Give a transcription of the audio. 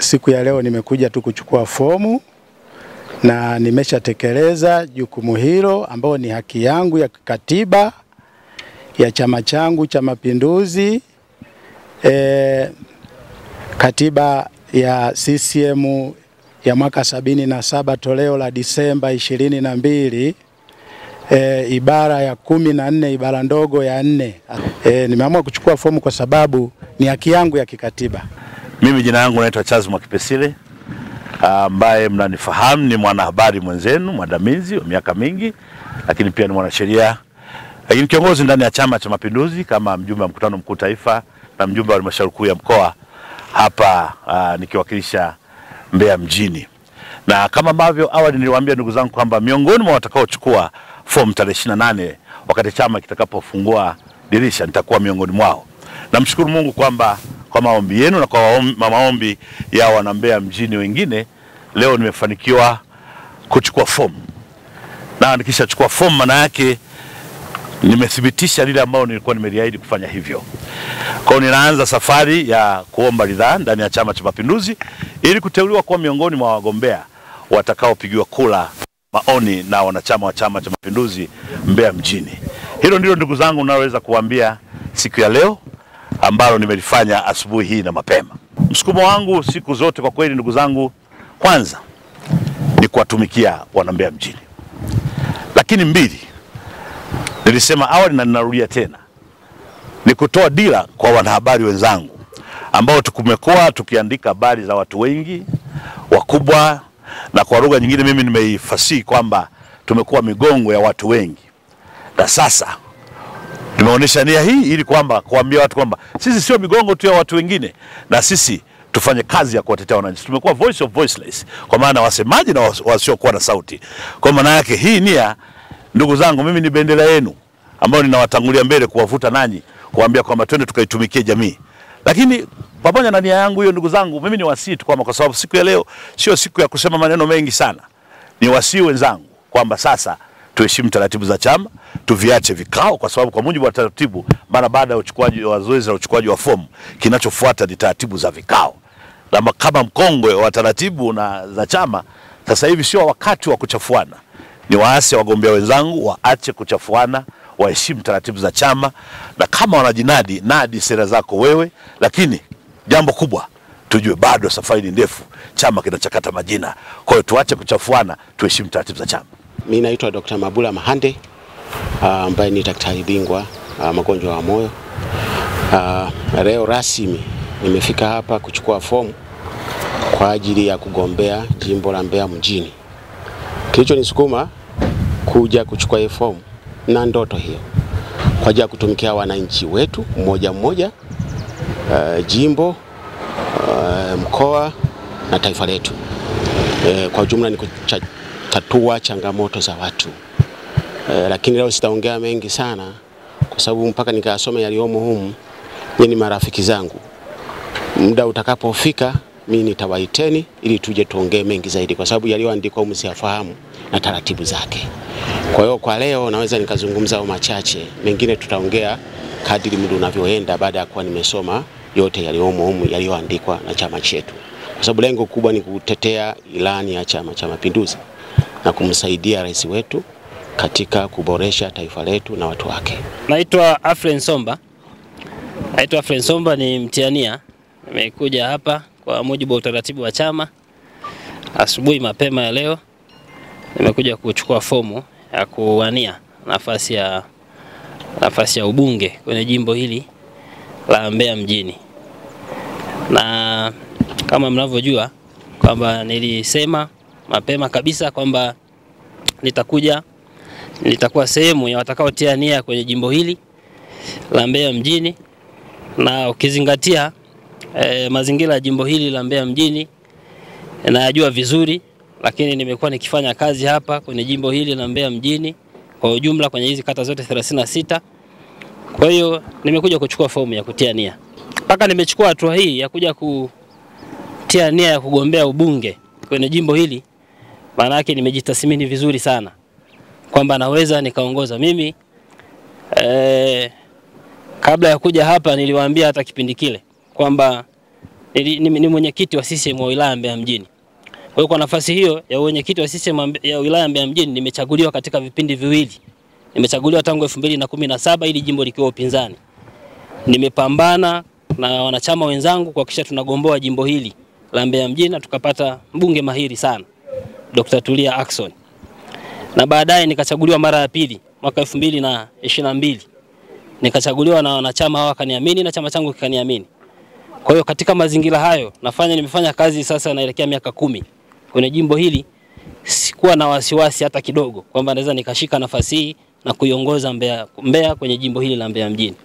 siku ya leo nimekuja tu kuchukua fomu na nimeshatekeleza jukumu hilo ambao ni haki yangu ya katiba ya chama changu cha Mapinduzi, katiba ya CCM ya mwaka 77 toleo la Disemba 22, ibara ya 14 ibara ndogo ya 4. Nimeamua kuchukua fomu kwa sababu ni haki yangu ya kikatiba. Mimi jina langu naitwa Charles Mwakipesile, ambaye mnanifahamu ni mwanahabari mwenzenu mwandamizi wa miaka mingi, lakini pia ni mwanasheria, lakini kiongozi ndani ya Chama cha Mapinduzi kama mjumbe wa mkutano mkuu taifa na mjumbe wa halmashauri kuu ya mkoa hapa, nikiwakilisha Mbeya mjini. Na kama ambavyo awali niliwaambia ndugu zangu kwamba miongoni mwa watakaochukua fomu tarehe 28 wakati chama kitakapofungua dirisha nitakuwa miongoni mwao. Namshukuru Mungu kwamba kwa maombi yenu na kwa maombi ya wana Mbeya mjini wengine, leo nimefanikiwa kuchukua fomu. Na nikishachukua fomu maana yake nimethibitisha lile ambalo nilikuwa nimeliahidi kufanya hivyo. Kwa hiyo ninaanza safari ya kuomba ridhaa ndani ya Chama cha Mapinduzi ili kuteuliwa kuwa miongoni mwa wagombea watakaopigiwa kura maoni na wanachama wa Chama cha Mapinduzi Mbeya mjini. Hilo ndilo ndugu zangu naweza kuambia siku ya leo ambalo nimelifanya asubuhi hii na mapema. Msukumo wangu siku zote kwa kweli ndugu zangu, kwanza ni kuwatumikia wana Mbeya mjini. Lakini mbili, nilisema awali na ninarudia tena, ni kutoa dira kwa wanahabari wenzangu ambao tumekuwa tukiandika habari za watu wengi wakubwa, na kwa lugha nyingine mimi nimeifasiri kwamba tumekuwa migongo ya watu wengi. Na sasa tumeonyesha nia hii ili kwamba kuambia watu kwamba sisi sio migongo tu ya watu wengine, na sisi tufanye kazi ya kuwatetea wananchi. Tumekuwa voice of voiceless, kwa maana wasemaji na wasiokuwa na sauti. Kwa maana yake hii nia, ndugu zangu, mimi ni bendera yenu ambao ninawatangulia mbele kuwavuta nanyi, kuambia kwamba twende tukaitumikie jamii. Lakini pamoja na nia yangu hiyo ndugu zangu, mimi ni wasii tu kwamba kwa sababu siku ya leo sio siku ya kusema maneno mengi sana. Ni wasii wenzangu kwamba sasa tuheshimu taratibu za chama, tuviache vikao, kwa sababu kwa mujibu wa taratibu mara baada ya uchukuaji wa zoezi la uchukuaji wa fomu kinachofuata ni taratibu za vikao. Na kama mkongwe wa taratibu na za chama, sasa hivi sio wakati wa kuchafuana. Ni waasi wagombea wenzangu waache kuchafuana, waheshimu taratibu za chama, na kama wanajinadi nadi sera zako wewe, lakini jambo kubwa tujue bado safari ni ndefu, chama kinachakata majina. Kwa hiyo tuache kuchafuana, tuheshimu taratibu za chama. Mimi naitwa Dr. Mabula Mahande, ambaye ni daktari bingwa magonjwa ya moyo. Leo rasmi nimefika hapa kuchukua fomu kwa ajili ya kugombea jimbo la Mbeya mjini. Kilichonisukuma kuja kuchukua fomu na ndoto hiyo kwa ajili ya kutumikia wananchi wetu mmoja mmoja, jimbo, mkoa na taifa letu. Kwa ujumla ni kutatua changamoto za watu. Lakini leo sitaongea mengi sana kwa sababu mpaka nikasome yaliomo humu, ni marafiki zangu. Muda utakapofika mimi nitawaiteni ili tuje tuongee mengi zaidi, kwa sababu yaliyoandikwa humu siyafahamu na taratibu zake. Kwa hiyo kwa leo naweza nikazungumza machache, mengine tutaongea kadri muda unavyoenda baada ya kuwa nimesoma yote yaliyomo humu yaliyoandikwa na chama chetu. Kwa sababu lengo kubwa ni kutetea ilani ya Chama cha Mapinduzi na kumsaidia rais wetu katika kuboresha taifa letu na watu wake. Naitwa Afren Somba, ni mtiania. Nimekuja hapa kwa mujibu wa utaratibu wa chama. Asubuhi mapema ya leo nimekuja kuchukua fomu ya kuwania nafasi ya ubunge kwenye jimbo hili la Mbeya mjini. Na kama mnavyojua kwamba nilisema mapema kabisa kwamba nitakuwa sehemu ya watakaotia nia kwenye jimbo hili la Mbeya mjini, na ukizingatia mazingira ya jimbo hili la Mbeya mjini najua vizuri, lakini nimekuwa nikifanya kazi hapa kwenye jimbo hili la Mbeya mjini kwa ujumla kwenye hizi kata zote 36. Kwa hiyo nimekuja kuchukua fomu ya kutia nia. Mpaka nimechukua hatua hii ya kuja kutia nia ya kugombea ubunge kwenye jimbo hili, maana yake nimejitathmini vizuri sana kwamba naweza nikaongoza. Mimi kabla ya kuja hapa niliwaambia hata kipindi kile kwamba ni mwenyekiti wa CCM wa wilaya Mbeya mjini. Kwa hiyo kwa nafasi hiyo ya mwenyekiti wa CCM ya wilaya Mbeya mjini nimechaguliwa katika vipindi viwili. Nimechaguliwa tangu 2017 ili jimbo likiwa upinzani. Nimepambana na wanachama wenzangu kuhakikisha tunagomboa jimbo hili la Mbeya mjini na tukapata mbunge mahiri sana, Dr. Tulia Ackson. Na baadaye nikachaguliwa mara ya pili mwaka 2022. Nikachaguliwa na wanachama hawa kaniamini na chama changu kikaniamini. Kwa hiyo katika mazingira hayo nimefanya kazi sasa naelekea miaka 10 kwenye jimbo hili. Sikuwa na wasiwasi hata kidogo kwamba naweza nikashika nafasi hii na kuiongoza Mbeya kwenye jimbo hili la Mbeya mjini.